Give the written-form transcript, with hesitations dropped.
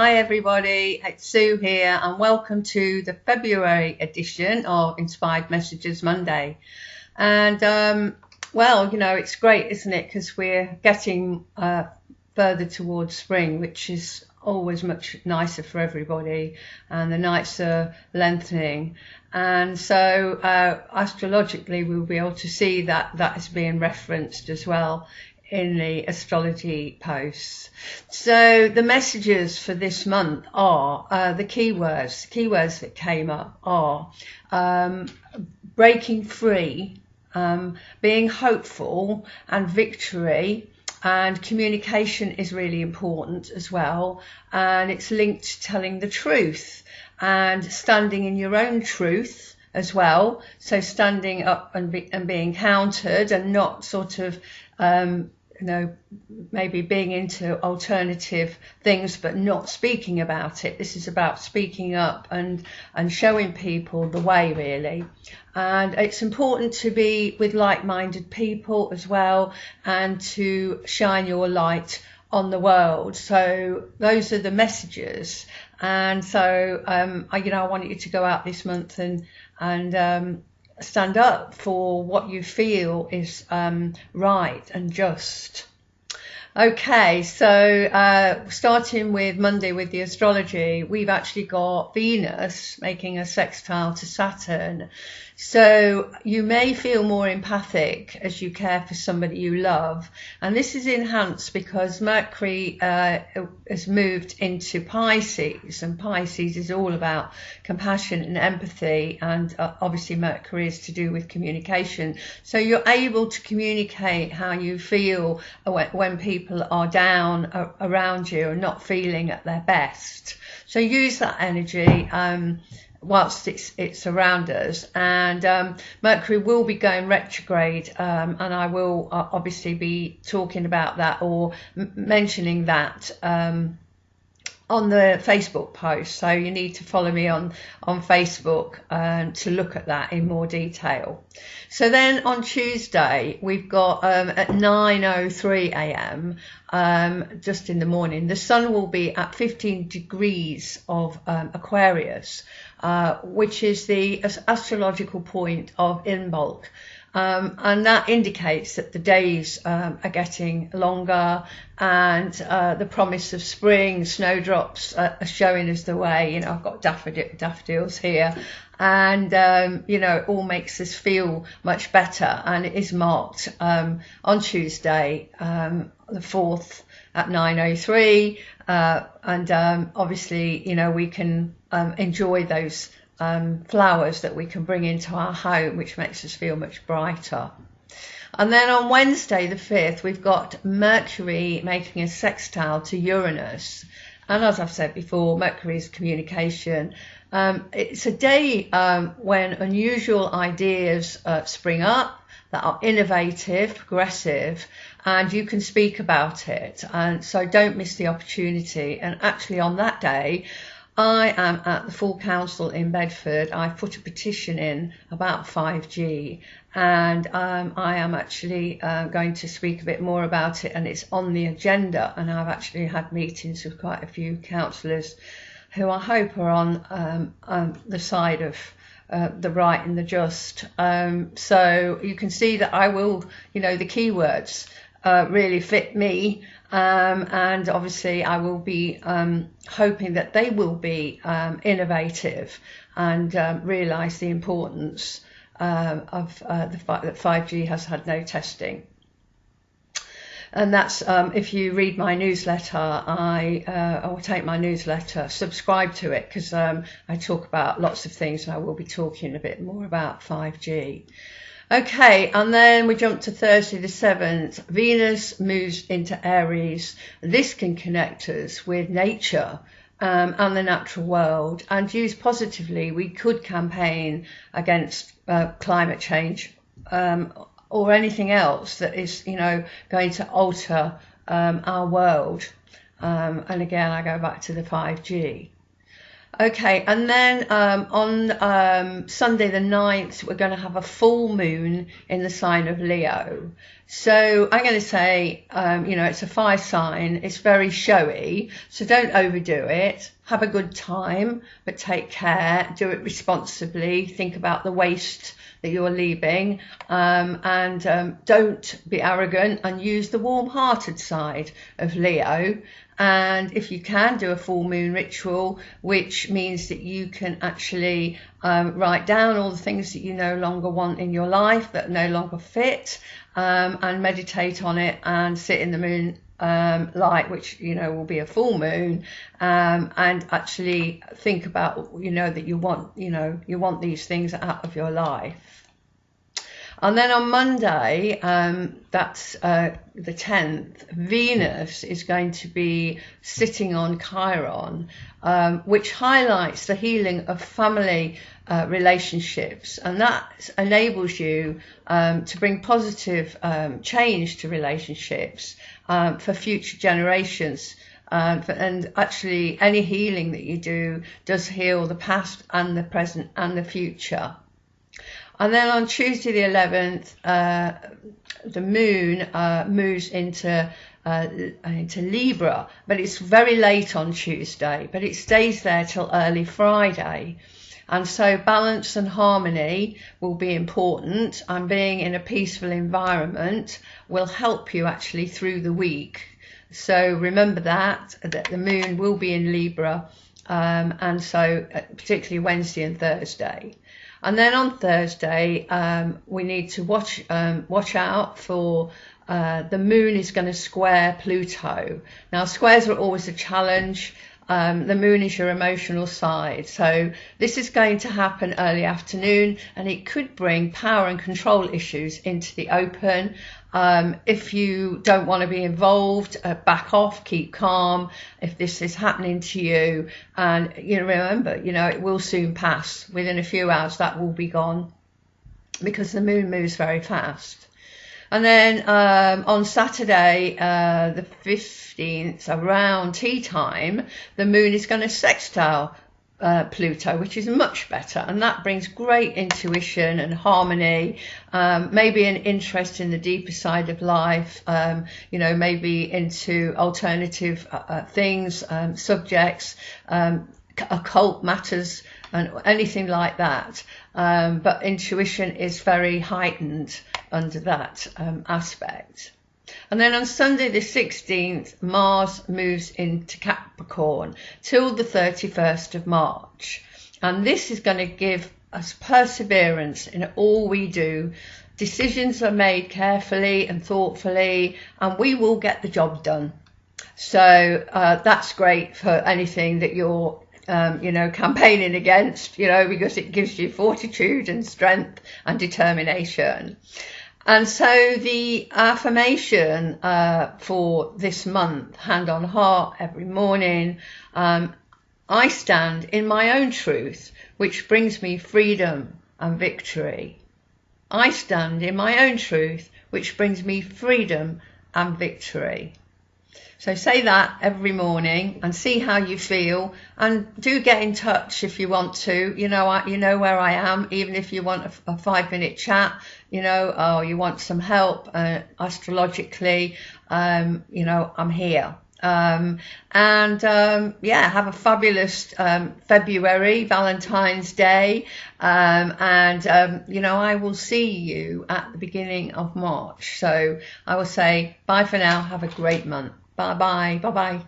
Hi everybody, it's Sue here and welcome to the February edition of Inspired Messages Monday. And it's great, isn't it? Because we're getting further towards spring, which is always much nicer for everybody, and the nights are lengthening. And so astrologically we'll be able to see that is being referenced as well in the astrology posts. So the messages for this month are the keywords that came up are breaking free, being hopeful, and victory. And communication is really important as well, and it's linked to telling the truth and standing in your own truth as well. So standing up and being countered, and not sort of maybe being into alternative things but not speaking about it. This is about speaking up and showing people the way, really. And it's important to be with like-minded people as well, and to shine your light on the world. So those are the messages. And so I want you to go out this month and stand up for what you feel is right and just. Okay, so starting with Monday with the astrology, we've actually got Venus making a sextile to Saturn. So you may feel more empathic as you care for somebody you love. And this is enhanced because Mercury has moved into Pisces, and Pisces is all about compassion and empathy. And obviously Mercury is to do with communication. So you're able to communicate how you feel when people are down around you and not feeling at their best. So use that energy whilst it's around us. And Mercury will be going retrograde, and I will obviously be talking about that or mentioning that on the Facebook post. So you need to follow me on Facebook to look at that in more detail. So then on Tuesday, we've got at 9:03 a.m. Just in the morning, the sun will be at 15 degrees of Aquarius, which is the astrological point of Imbolc. And that indicates that the days are getting longer, and the promise of spring, snowdrops are showing us the way. I've got daffodils here, and it all makes us feel much better. And it is marked on Tuesday, the 4th at 9:03, and obviously we can enjoy those flowers that we can bring into our home, which makes us feel much brighter. And then on Wednesday the 5th, we've got Mercury making a sextile to Uranus. And as I've said before, Mercury is communication. It's a day when unusual ideas spring up that are innovative, progressive, and you can speak about it. And so don't miss the opportunity. And actually on that day, I am at the Full Council in Bedford. I've put a petition in about 5G, and I am actually going to speak a bit more about it, and it's on the agenda. And I've actually had meetings with quite a few councillors who I hope are on the side of the right and the just. So you can see that I will, the keywords really fit me. And obviously I will be hoping that they will be innovative and realise the importance of the fact that 5G has had no testing. And that's if you read my newsletter, I will take my newsletter, subscribe to it, because I talk about lots of things, and I will be talking a bit more about 5G. Okay, and then we jump to Thursday the 7th. Venus moves into Aries. This can connect us with nature and the natural world, and used positively, we could campaign against climate change or anything else that is, going to alter our world. And again, I go back to the 5G. Okay, and then on Sunday the 9th, we're going to have a full moon in the sign of Leo. So I'm going to say, it's a fire sign. It's very showy, so don't overdo it. Have a good time, but take care. Do it responsibly. Think about the waste that you're leaving, and don't be arrogant, and use the warm-hearted side of Leo. And if you can, do a full moon ritual, which means that you can actually write down all the things that you no longer want in your life, that no longer fit, and meditate on it, and sit in the moon light, which will be a full moon, and actually think about that you want these things out of your life. And then on Monday, that's the 10th, Venus is going to be sitting on Chiron, which highlights the healing of family relationships, and that enables you to bring positive change to relationships for future generations. And actually, any healing that you do does heal the past and the present and the future. And then on Tuesday the 11th, the moon moves into Libra, but it's very late on Tuesday, but it stays there till early Friday. And so balance and harmony will be important, and being in a peaceful environment will help you actually through the week. So remember that the moon will be in Libra, and so particularly Wednesday and Thursday. And then on Thursday, we need to watch out for the moon is going to square Pluto. Now, squares are always a challenge. The moon is your emotional side. So this is going to happen early afternoon, and it could bring power and control issues into the open. If you don't want to be involved, back off, keep calm if this is happening to you. And remember, it will soon pass. Within a few hours that will be gone, because the moon moves very fast. And then on Saturday, the 15th, around tea time, the moon is going to sextile Pluto, which is much better, and that brings great intuition and harmony, maybe an interest in the deeper side of life, maybe into alternative things, subjects, occult matters, and anything like that. But intuition is very heightened under that aspect. And then on Sunday the 16th, Mars moves into Capricorn till the 31st of March. And this is going to give us perseverance in all we do. Decisions are made carefully and thoughtfully, and we will get the job done. So that's great for anything that you're campaigning against, because it gives you fortitude and strength and determination. And so the affirmation for this month, hand on heart every morning, I stand in my own truth, which brings me freedom and victory. I stand in my own truth, which brings me freedom and victory. So say that every morning and see how you feel, and do get in touch if you want to. You know where I am, even if you want a 5-minute chat, or you want some help astrologically, I'm here. Have a fabulous February, Valentine's Day, I will see you at the beginning of March. So I will say bye for now. Have a great month. Bye bye.